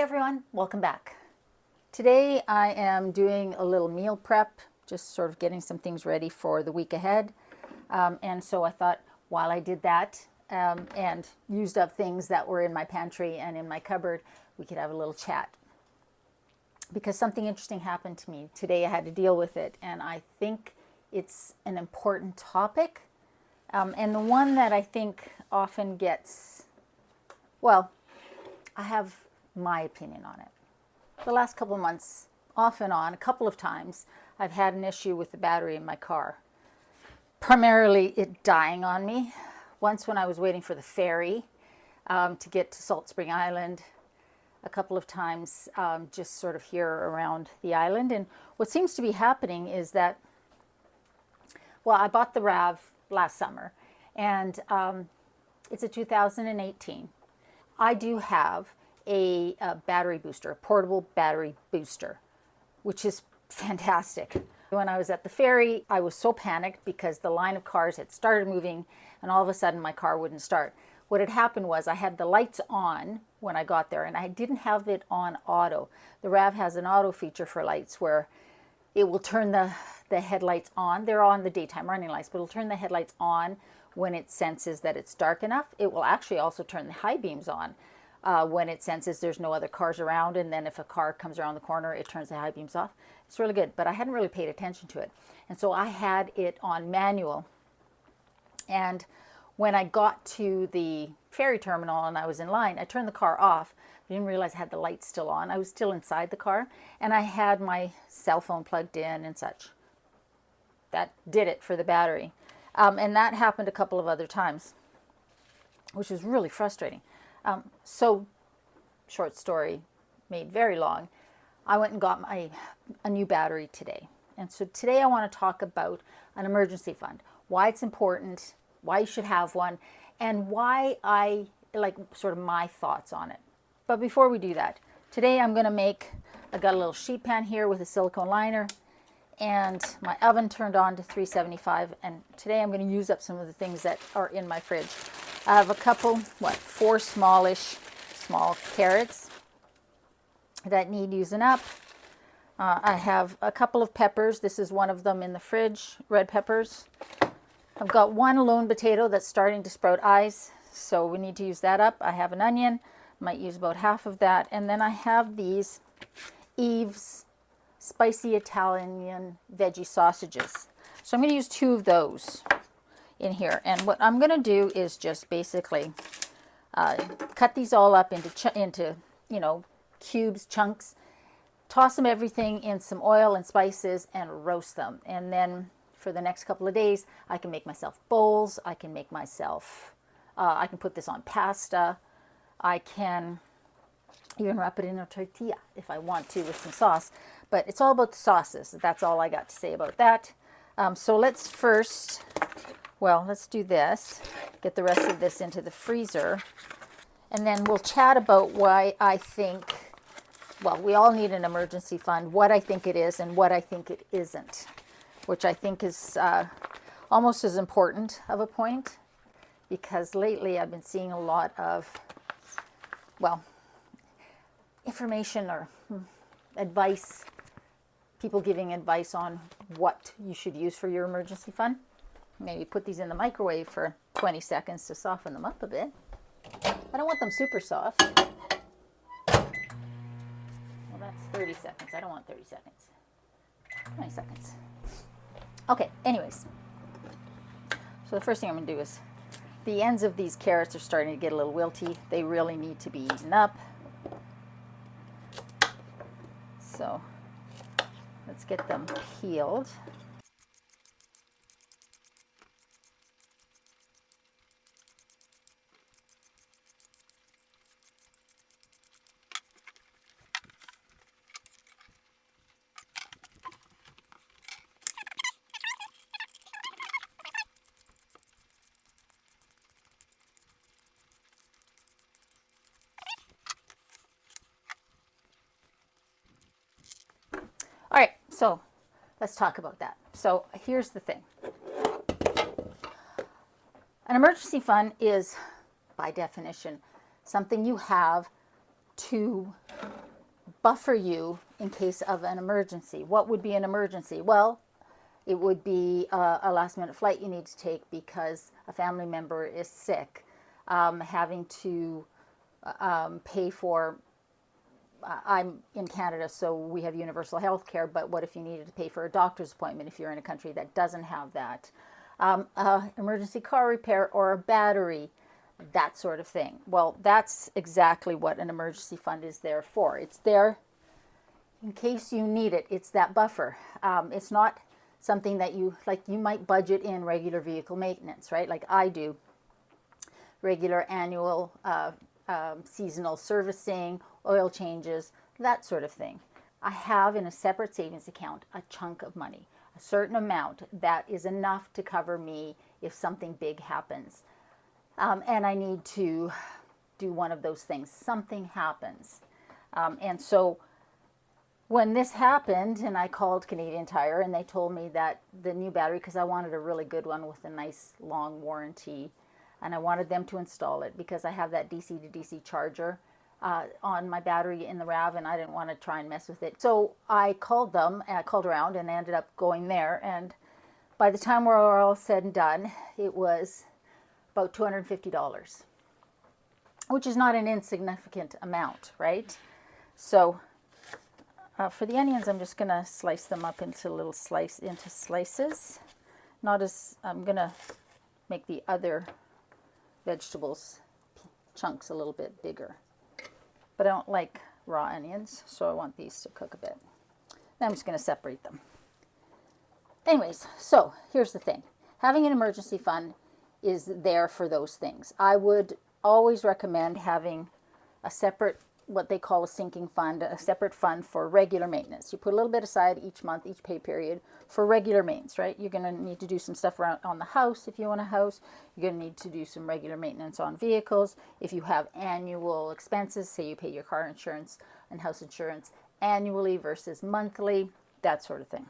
everyone, welcome back. Today I am doing a little meal prep, just sort of getting some things ready for the week ahead. And so I thought while I did that and used up things that were in my pantry and in my cupboard, we could have a little chat. Because something interesting happened to me today, I had to deal with it, and I think it's an important topic. And the one that I think often gets, well, I have my opinion on it. The last couple of months, off and on, a couple of times, I've had an issue with the battery in my car. Primarily it dying on me. Once when I was waiting for the ferry to get to Salt Spring Island, a couple of times just sort of here around the island. And what seems to be happening is that, well, I bought the RAV last summer, and it's a 2018. I do have a battery booster, a portable battery booster, which is fantastic. When I was at the ferry, I was so panicked because the line of cars had started moving and all of a sudden my car wouldn't start. What had happened was I had the lights on when I got there and I didn't have it on auto. The RAV has an auto feature for lights where it will turn the headlights on. They're on the daytime running lights, but it'll turn the headlights on when it senses that it's dark enough. It will actually also turn the high beams on when it senses there's no other cars around, and then if a car comes around the corner, it turns the high beams off. It's really good, but I hadn't really paid attention to it. And so I had it on manual. And when I got to the ferry terminal and I was in line, I turned the car off. I didn't realize I had the lights still on. I was still inside the car, and I had my cell phone plugged in and such. That did it for the battery. And that happened a couple of other times, which was really frustrating. So, short story made very long, I went and got a new battery today. And so today I want to talk about an emergency fund, why it's important, why you should have one, and why I like sort of my thoughts on it. But before we do that, today I'm going to I got a little sheet pan here with a silicone liner, and my oven turned on to 375, and today I'm going to use up some of the things that are in my fridge. I have a couple, four small carrots that need using up. I have a couple of peppers. This is one of them in the fridge, red peppers. I've got one lone potato that's starting to sprout eyes, so we need to use that up. I have an onion, might use about half of that. And then I have these Eve's spicy Italian veggie sausages. So I'm going to use two of those in here. And what I'm going to do is just basically cut these all up into cubes, chunks, toss them everything in some oil and spices and roast them. And then for the next couple of days, I can make myself bowls. I can make myself, I can put this on pasta. I can even wrap it in a tortilla if I want to with some sauce. But it's all about the sauces. That's all I got to say about that. So let's do this. Get the rest of this into the freezer. And then we'll chat about why I think, well, we all need an emergency fund, what I think it is and what I think it isn't, which I think is almost as important of a point, because lately I've been seeing a lot of, well, information or advice, people giving advice on what you should use for your emergency fund. Maybe put these in the microwave for 20 seconds to soften them up a bit. I don't want them super soft. Well, that's 30 seconds. I don't want 30 seconds. 20 seconds. Okay, anyways. So the first thing I'm going to do is, the ends of these carrots are starting to get a little wilty. They really need to be eaten up. So let's get them peeled. All right, so let's talk about that. So here's the thing. An emergency fund is, by definition, something you have to buffer you in case of an emergency. What would be an emergency? Well, it would be a last minute flight you need to take because a family member is sick, having to pay for, I'm in Canada, so we have universal health care, but what if you needed to pay for a doctor's appointment if you're in a country that doesn't have that? Emergency car repair or a battery, that sort of thing. Well, that's exactly what an emergency fund is there for. It's there in case you need it. It's that buffer. It's not something that you might budget in regular vehicle maintenance, right? Like I do, regular annual seasonal servicing, oil changes, that sort of thing. I have in a separate savings account a chunk of money, a certain amount that is enough to cover me if something big happens. And I need to do one of those things. Something happens. And so when this happened, and I called Canadian Tire, and they told me that the new battery, because I wanted a really good one with a nice long warranty, and I wanted them to install it because I have that DC to DC charger on my battery in the RAV, and I didn't want to try and mess with it. So I called them, and I called around, and I ended up going there. And by the time we were all said and done, it was about $250, which is not an insignificant amount, right? So for the onions, I'm just going to slice them up into slices. Not as I'm going to make the other vegetables chunks a little bit bigger. But I don't like raw onions, so I want these to cook a bit. Then I'm just going to separate them. Anyways, so here's the thing. Having an emergency fund is there for those things. I would always recommend having a separate, what they call a sinking fund, a separate fund for regular maintenance. You put a little bit aside each month, each pay period for regular maintenance, right? You're going to need to do some stuff around on the house if you own a house. You're going to need to do some regular maintenance on vehicles. If you have annual expenses, say you pay your car insurance and house insurance annually versus monthly, that sort of thing.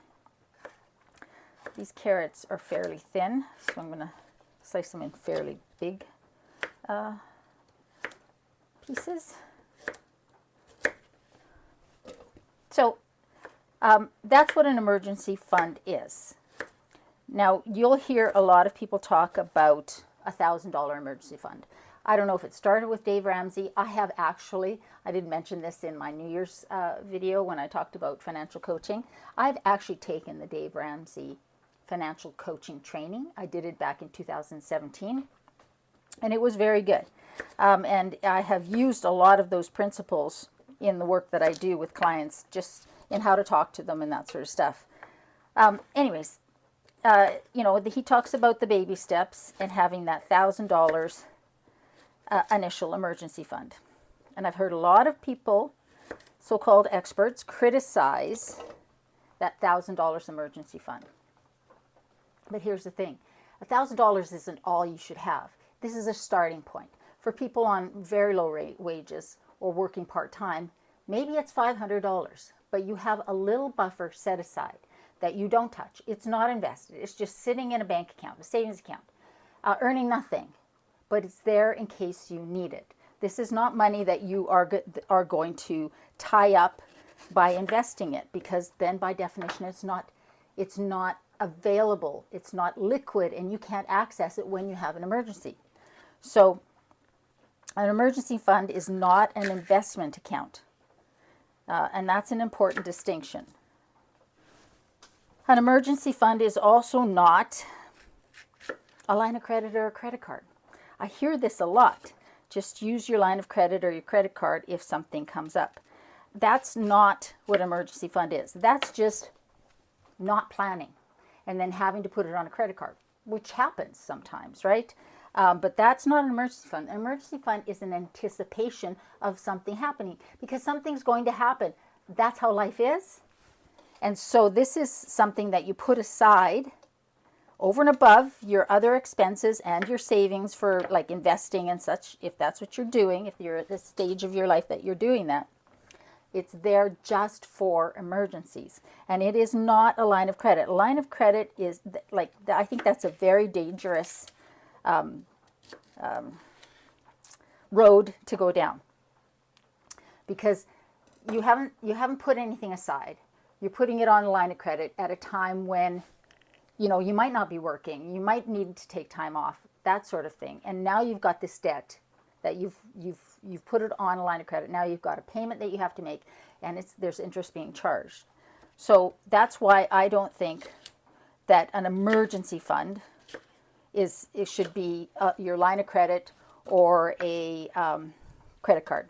These carrots are fairly thin, so I'm going to slice them in fairly big pieces. So that's what an emergency fund is. Now, you'll hear a lot of people talk about a $1,000 emergency fund. I don't know if it started with Dave Ramsey. I did mention this in my New Year's video when I talked about financial coaching. I've actually taken the Dave Ramsey financial coaching training. I did it back in 2017, and it was very good. And I have used a lot of those principles in the work that I do with clients, just in how to talk to them and that sort of stuff. Anyways, he talks about the baby steps and having that $1,000 initial emergency fund. And I've heard a lot of people, so-called experts, criticize that $1,000 emergency fund. But here's the thing. $1,000 isn't all you should have. This is a starting point. For people on very low wages or working part-time, maybe it's $500, but you have a little buffer set aside that you don't touch. It's not invested. It's just sitting in a bank account, a savings account, earning nothing, but it's there in case you need it. This is not money that you are going to tie up by investing it, because then by definition it's not available, it's not liquid, and you can't access it when you have an emergency. So an emergency fund is not an investment account, and that's an important distinction. An emergency fund is also not a line of credit or a credit card. I hear this a lot. Just use your line of credit or your credit card if something comes up. That's not what an emergency fund is. That's just not planning and then having to put it on a credit card, which happens sometimes, right? But that's not an emergency fund. An emergency fund is an anticipation of something happening, because something's going to happen. That's how life is. And so this is something that you put aside over and above your other expenses and your savings for like investing and such, if that's what you're doing, if you're at this stage of your life that you're doing that. It's there just for emergencies. And it is not a line of credit. A line of credit is like, I think that's a very dangerous road to go down. because you haven't put anything aside. You're putting it on a line of credit at a time when, you might not be working. You might need to take time off, that sort of thing. And now you've got this debt that you've put it on a line of credit. Now you've got a payment that you have to make, and there's interest being charged. So that's why I don't think that an emergency fund it should be your line of credit or a credit card.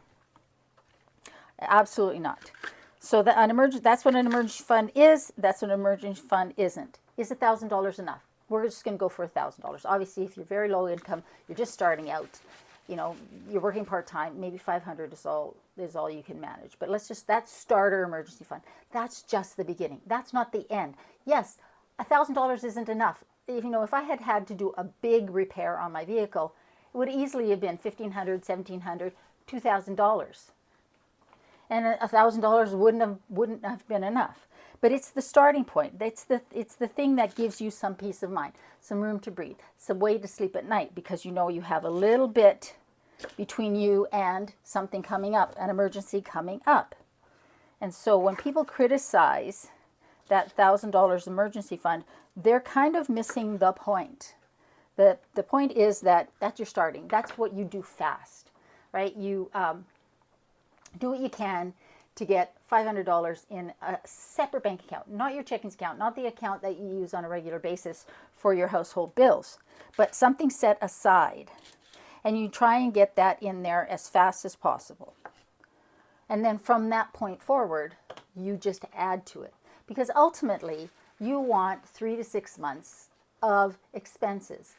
Absolutely not. So that's what an emergency fund is. That's what an emergency fund isn't. Is $1,000 enough? We're just going to go for $1,000. Obviously, if you're very low income, you're just starting out, you're working part-time, maybe 500 is all you can manage. But that's starter emergency fund. That's just the beginning. That's not the end. Yes, $1,000 isn't enough. If I had to do a big repair on my vehicle, it would easily have been $1,500, $1,700, $2,000. And $1,000 wouldn't have been enough. But it's the starting point. It's the thing that gives you some peace of mind, some room to breathe, some way to sleep at night, because you have a little bit between you and something coming up, an emergency coming up. And so when people criticize that $1,000 emergency fund, they're kind of missing the point. The point is that you're starting. That's what you do fast, right? You do what you can to get $500 in a separate bank account, not your checkings account, not the account that you use on a regular basis for your household bills, but something set aside. And you try and get that in there as fast as possible. And then from that point forward, you just add to it. Because ultimately, you want 3 to 6 months of expenses.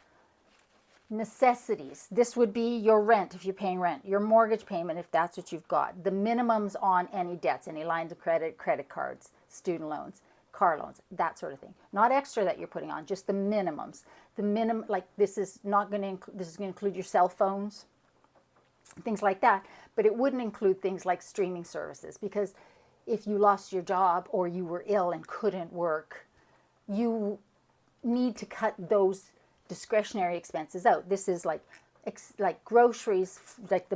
Necessities. This would be your rent if you're paying rent, your mortgage payment if that's what you've got, the minimums on any debts, any lines of credit, credit cards, student loans, car loans, that sort of thing. Not extra that you're putting on, just the minimums. The minimum, like this is going to include your cell phones, things like that, but it wouldn't include things like streaming services, because if you lost your job or you were ill and couldn't work, you need to cut those discretionary expenses out. This is like groceries, like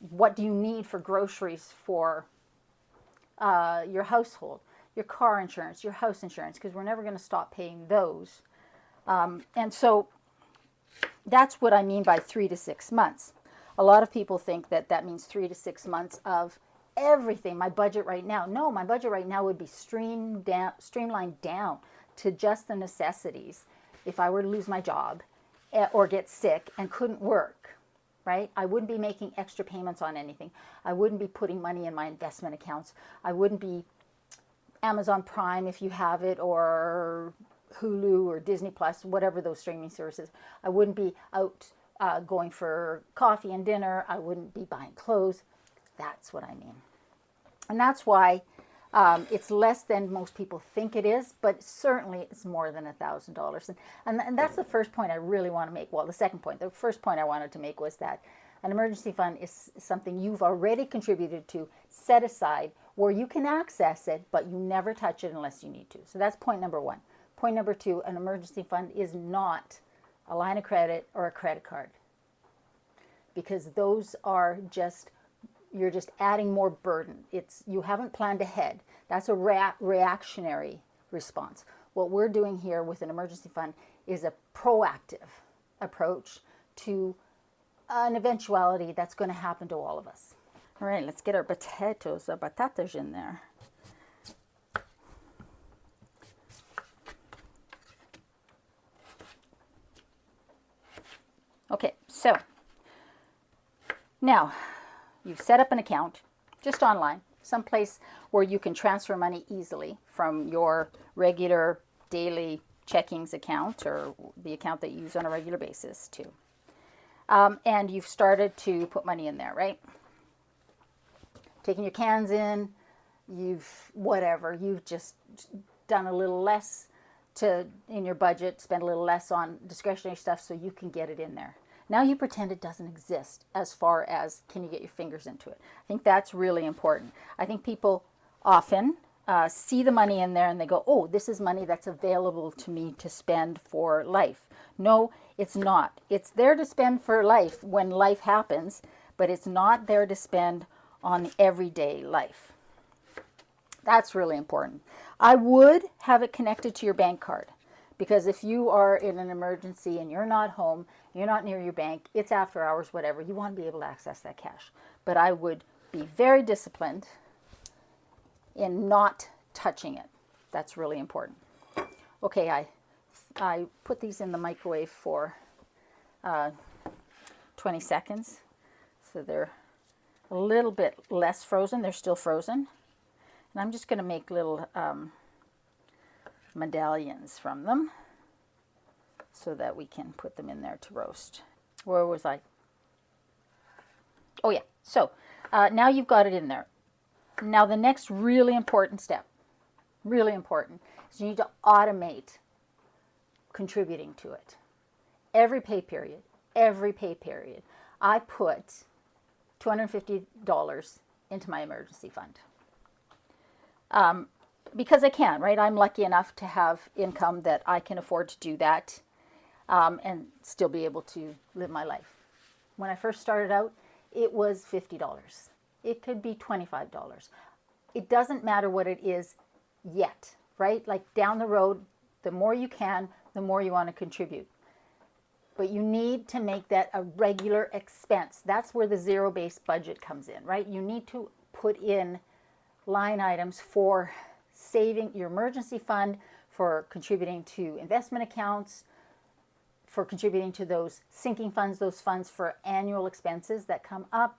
what do you need for groceries for your household, your car insurance, your house insurance, because we're never going to stop paying those. And so that's what I mean by 3 to 6 months. A lot of people think that means 3 to 6 months of everything. My budget right now. No, my budget right now would be streamlined down to just the necessities. If I were to lose my job or get sick and couldn't work, right? I wouldn't be making extra payments on anything. I wouldn't be putting money in my investment accounts. I wouldn't be Amazon Prime if you have it, or Hulu or Disney Plus, whatever those streaming services. I wouldn't be out going for coffee and dinner. I wouldn't be buying clothes. That's what I mean. And that's why it's less than most people think it is, but certainly it's more than $1,000. And that's the first point I really want to make. Well, the second point. The first point I wanted to make was that an emergency fund is something you've already contributed to, set aside, where you can access it, but you never touch it unless you need to. So that's point number one. Point number two, an emergency fund is not a line of credit or a credit card, because those are just, you're just adding more burden. You haven't planned ahead. That's a reactionary response. What we're doing here with an emergency fund is a proactive approach to an eventuality that's going to happen to all of us. All right, let's get our batatas in there. Okay, so now you've set up an account just online, someplace where you can transfer money easily from your regular daily checkings account or the account that you use on a regular basis too. And you've started to put money in there, right? Taking your cans in, you've just done a little less in your budget, spend a little less on discretionary stuff so you can get it in there. Now you pretend it doesn't exist as far as can you get your fingers into it. I think that's really important. I think people often see the money in there and they go, oh, this is money that's available to me to spend for life. No, it's not. It's there to spend for life when life happens, but it's not there to spend on everyday life. That's really important. I would have it connected to your bank card, because if you are in an emergency and you're not home, you're not near your bank, it's after hours, whatever, you want to be able to access that cash. But I would be very disciplined in not touching it. That's really important. Okay, I put these in the microwave for 20 seconds. So they're a little bit less frozen. They're still frozen. And I'm just going to make little medallions from them so that we can put them in there to roast. Where was I? Oh yeah, so now you've got it in there. Now the next really important step, really important, is you need to automate contributing to it. Every pay period, I put $250 into my emergency fund. Because I can, right? I'm lucky enough to have income that I can afford to do that and still be able to live my life. When I first started out, it was $50. It could be $25. It doesn't matter what it is yet, right? Like down the road, the more you can, the more you want to contribute. But you need to make that a regular expense. That's where the zero-based budget comes in, right? You need to put in line items for saving your emergency fund, for contributing to investment accounts, for contributing to those sinking funds, those funds for annual expenses that come up.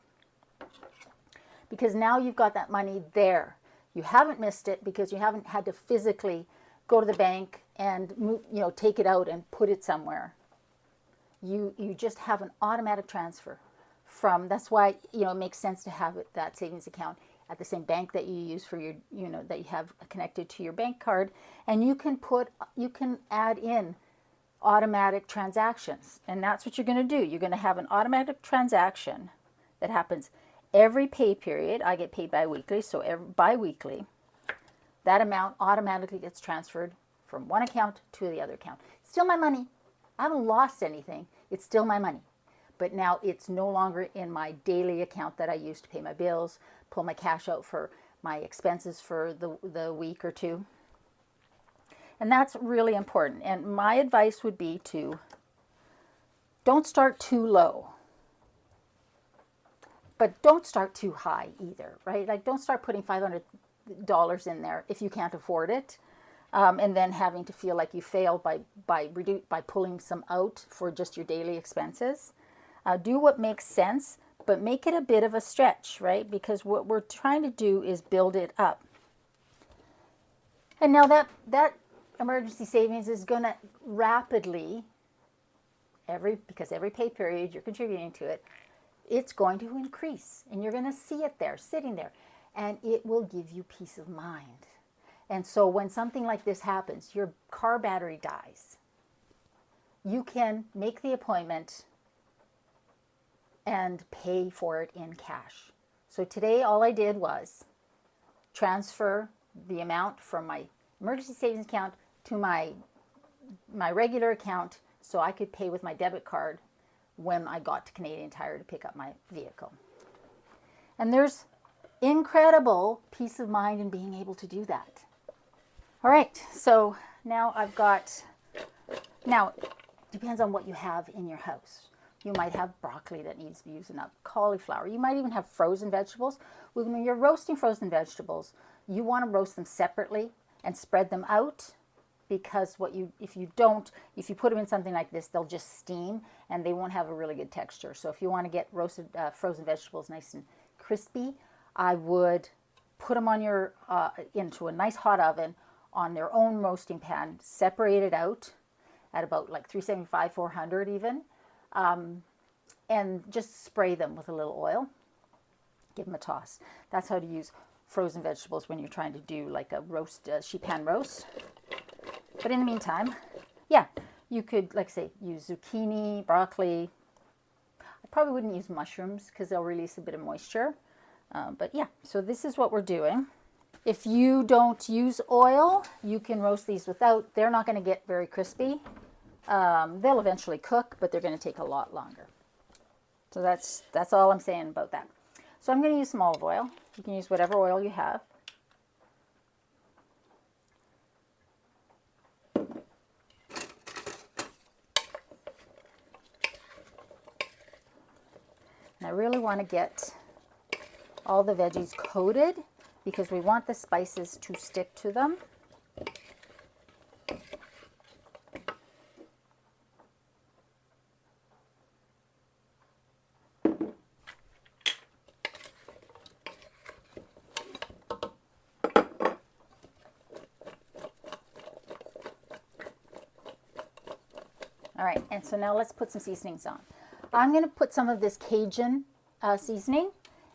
Because now you've got that money there. You haven't missed it because you haven't had to physically go to the bank and move, take it out and put it somewhere. You just have an automatic transfer from. That's why it makes sense to have that savings account at the same bank that you use for your that you have connected to your bank card, and you can add in automatic transactions, and that's what you're going to do. You're going to have an automatic transaction that happens every pay period. I get paid bi-weekly, so bi-weekly that amount automatically gets transferred from one account to the other account. It's still my money. I haven't lost anything. It's still my money. But now it's no longer in my daily account that I use to pay my bills, pull my cash out for my expenses for the week or two. And that's really important. And my advice would be to don't start too low, but don't start too high either, right? Like don't start putting $500 in there if you can't afford it. And then having to feel like you failed by pulling some out for just your daily expenses. Do what makes sense, but make it a bit of a stretch, right? Because what we're trying to do is build it up. And now that emergency savings is going to rapidly, because every pay period you're contributing to it, it's going to increase. And you're going to see it there, sitting there. And it will give you peace of mind. And so when something like this happens, your car battery dies, you can make the appointment and pay for it in cash. So today all I did was transfer the amount from my emergency savings account to my regular account so I could pay with my debit card when I got to Canadian Tire to pick up my vehicle. And there's incredible peace of mind in being able to do that. All right, so now it depends on what you have in your house. You might have broccoli that needs to be used up, cauliflower. You might even have frozen vegetables. When you're roasting frozen vegetables, you want to roast them separately and spread them out, because if you put them in something like this, they'll just steam and they won't have a really good texture. So if you want to get roasted frozen vegetables nice and crispy, I would put them on into a nice hot oven on their own roasting pan, separate it out at about like 375, 400 even, and just spray them with a little oil. Give them a toss. That's how to use frozen vegetables when you're trying to do like a roast, sheet pan roast. But in the meantime, yeah, you could, like say, use zucchini, broccoli. I probably wouldn't use mushrooms because they'll release a bit of moisture. But yeah, so this is what we're doing. If you don't use oil, you can roast these without. They're not going to get very crispy. They'll eventually cook, but they're going to take a lot longer. So that's all I'm saying about that. So I'm going to use some olive oil. You can use whatever oil you have. And I really want to get all the veggies coated because we want the spices to stick to them. All right, and so now let's put some seasonings on. I'm going to put some of this Cajun seasoning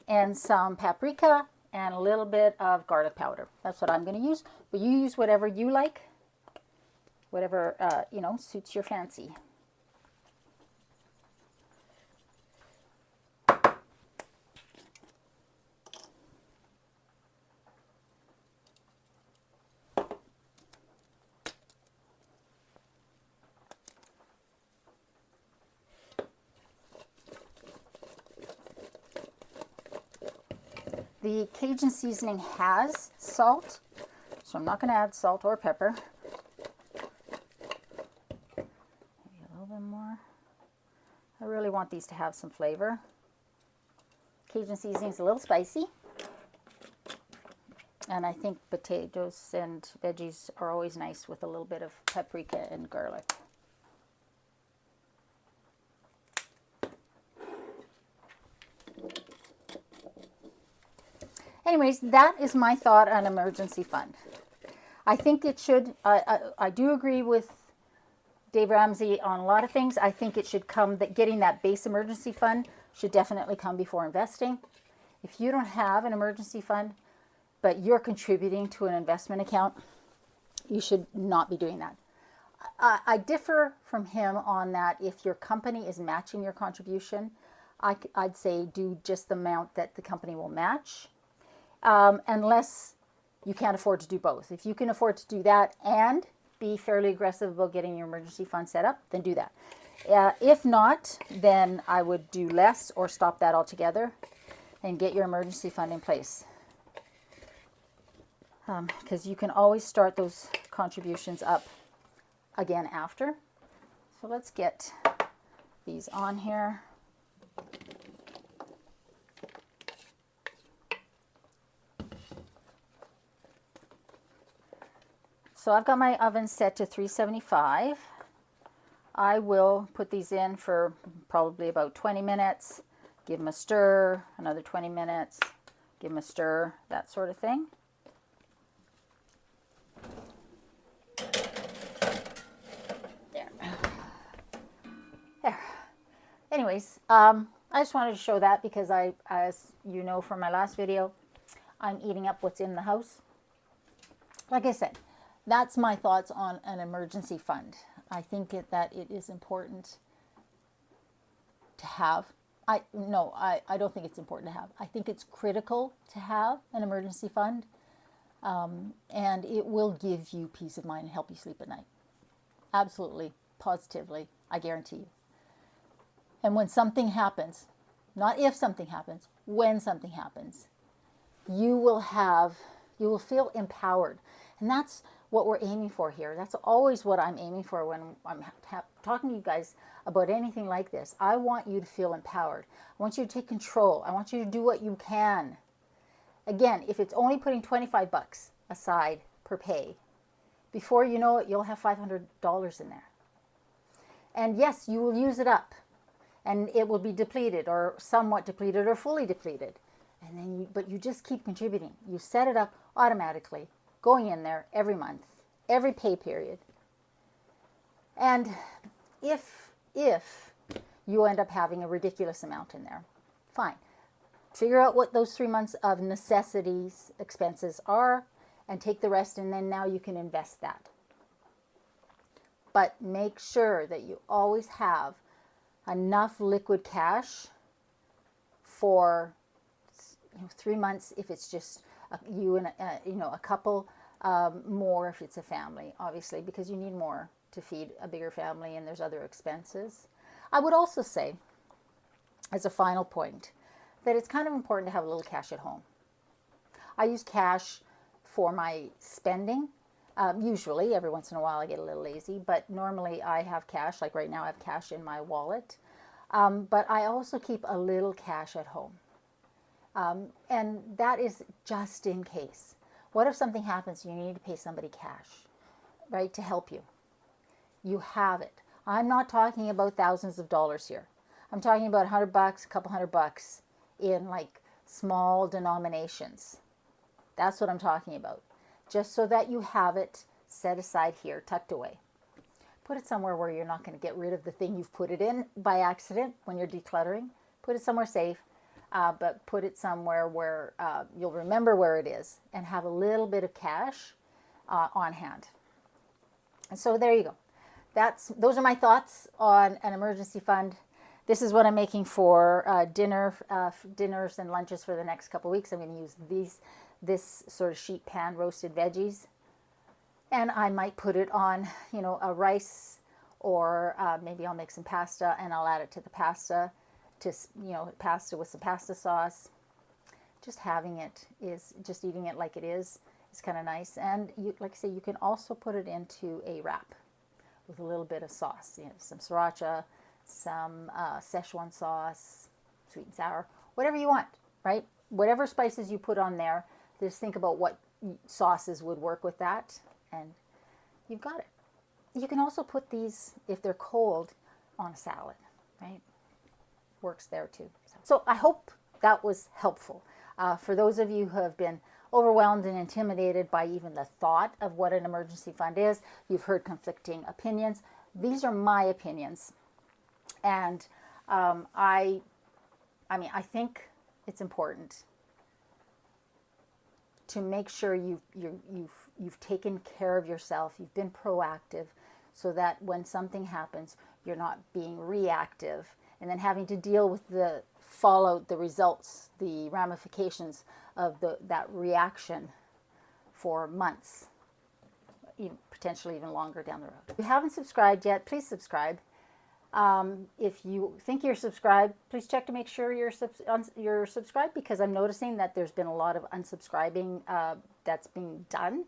and some paprika and a little bit of garlic powder. That's what I'm going to use. But you use whatever you like, whatever, suits your fancy. The Cajun seasoning has salt, so I'm not going to add salt or pepper. Maybe a little bit more. I really want these to have some flavor. Cajun seasoning is a little spicy. And I think potatoes and veggies are always nice with a little bit of paprika and garlic. Anyways, that is my thought on emergency fund. I think it should, I do agree with Dave Ramsey on a lot of things. I think it should come, that getting that base emergency fund should definitely come before investing. If you don't have an emergency fund, but you're contributing to an investment account, you should not be doing that. I differ from him on that. If your company is matching your contribution, I'd say do just the amount that the company will match. Unless you can't afford to do both. If you can afford to do that and be fairly aggressive about getting your emergency fund set up, then do that. If not, then I would do less or stop that altogether and get your emergency fund in place. Because you can always start those contributions up again after. So let's get these on here. So I've got my oven set to 375. I will put these in for probably about 20 minutes, give them a stir, another 20 minutes, give them a stir, that sort of thing. There. Anyways, I just wanted to show that because as you know from my last video, I'm eating up what's in the house. Like I said, that's my thoughts on an emergency fund. I think that it is important to have. I don't think it's important to have. I think it's critical to have an emergency fund, and it will give you peace of mind and help you sleep at night. Absolutely, positively, I guarantee you. And when something happens, not if something happens, when something happens, you will feel empowered. And that's what we're aiming for here. That's always what I'm aiming for when I'm talking to you guys about anything like this. I want you to feel empowered. I want you to take control. I want you to do what you can. Again, if it's only putting 25 bucks aside per pay, before you know it, you'll have $500 in there. And yes, you will use it up. And it will be depleted or somewhat depleted or fully depleted. And then but you just keep contributing. You set it up automatically, going in there every month, every pay period. And if you end up having a ridiculous amount in there, fine. Figure out what those 3 months of necessities expenses are and take the rest, and then now you can invest that. But make sure that you always have enough liquid cash for 3 months if it's just you and a couple, more if it's a family, obviously, because you need more to feed a bigger family and there's other expenses. I would also say, as a final point, that it's kind of important to have a little cash at home. I use cash for my spending. Usually, every once in a while I get a little lazy, but normally I have cash. Like right now I have cash in my wallet. But I also keep a little cash at home. And that is just in case. What if something happens and you need to pay somebody cash, right, to help you? You have it. I'm not talking about thousands of dollars here. I'm talking about $100, a couple $100 in like small denominations. That's what I'm talking about. Just so that you have it set aside here, tucked away. Put it somewhere where you're not going to get rid of the thing you've put it in by accident when you're decluttering. Put it somewhere safe, but put it somewhere where you'll remember where it is and have a little bit of cash on hand. And so there you go. Those are my thoughts on an emergency fund. This is what I'm making for dinners and lunches for the next couple of weeks. I'm going to use this sort of sheet pan roasted veggies. And I might put it on, a rice, or maybe I'll make some pasta and I'll add it to the pasta, pasta with some pasta sauce. Just having it just eating it like it is kind of nice. And like I say, you can also put it into a wrap with a little bit of sauce, some sriracha, some Szechuan sauce, sweet and sour, whatever you want, right? Whatever spices you put on there, just think about what sauces would work with that. And you've got it. You can also put these, if they're cold, on a salad, right? Works there too. So I hope that was helpful. For those of you who have been overwhelmed and intimidated by even the thought of what an emergency fund is, you've heard conflicting opinions. These are my opinions. And I think it's important to make sure you've taken care of yourself, you've been proactive, so that when something happens, you're not being reactive and then having to deal with the fallout, the results, the ramifications of that reaction for months, potentially even longer down the road. If you haven't subscribed yet, please subscribe. If you think you're subscribed, please check to make sure you're subscribed, because I'm noticing that there's been a lot of unsubscribing that's being done.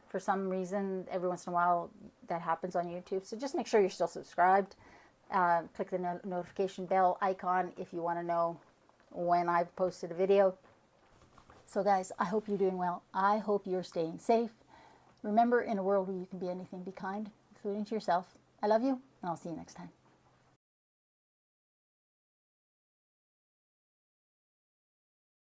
For some reason, every once in a while, that happens on YouTube. So just make sure you're still subscribed. Click the notification bell icon if you want to know when I've posted a video. So guys, I hope you're doing well. I hope you're staying safe. Remember, in a world where you can be anything, be kind, including to yourself. I love you, and I'll see you next time.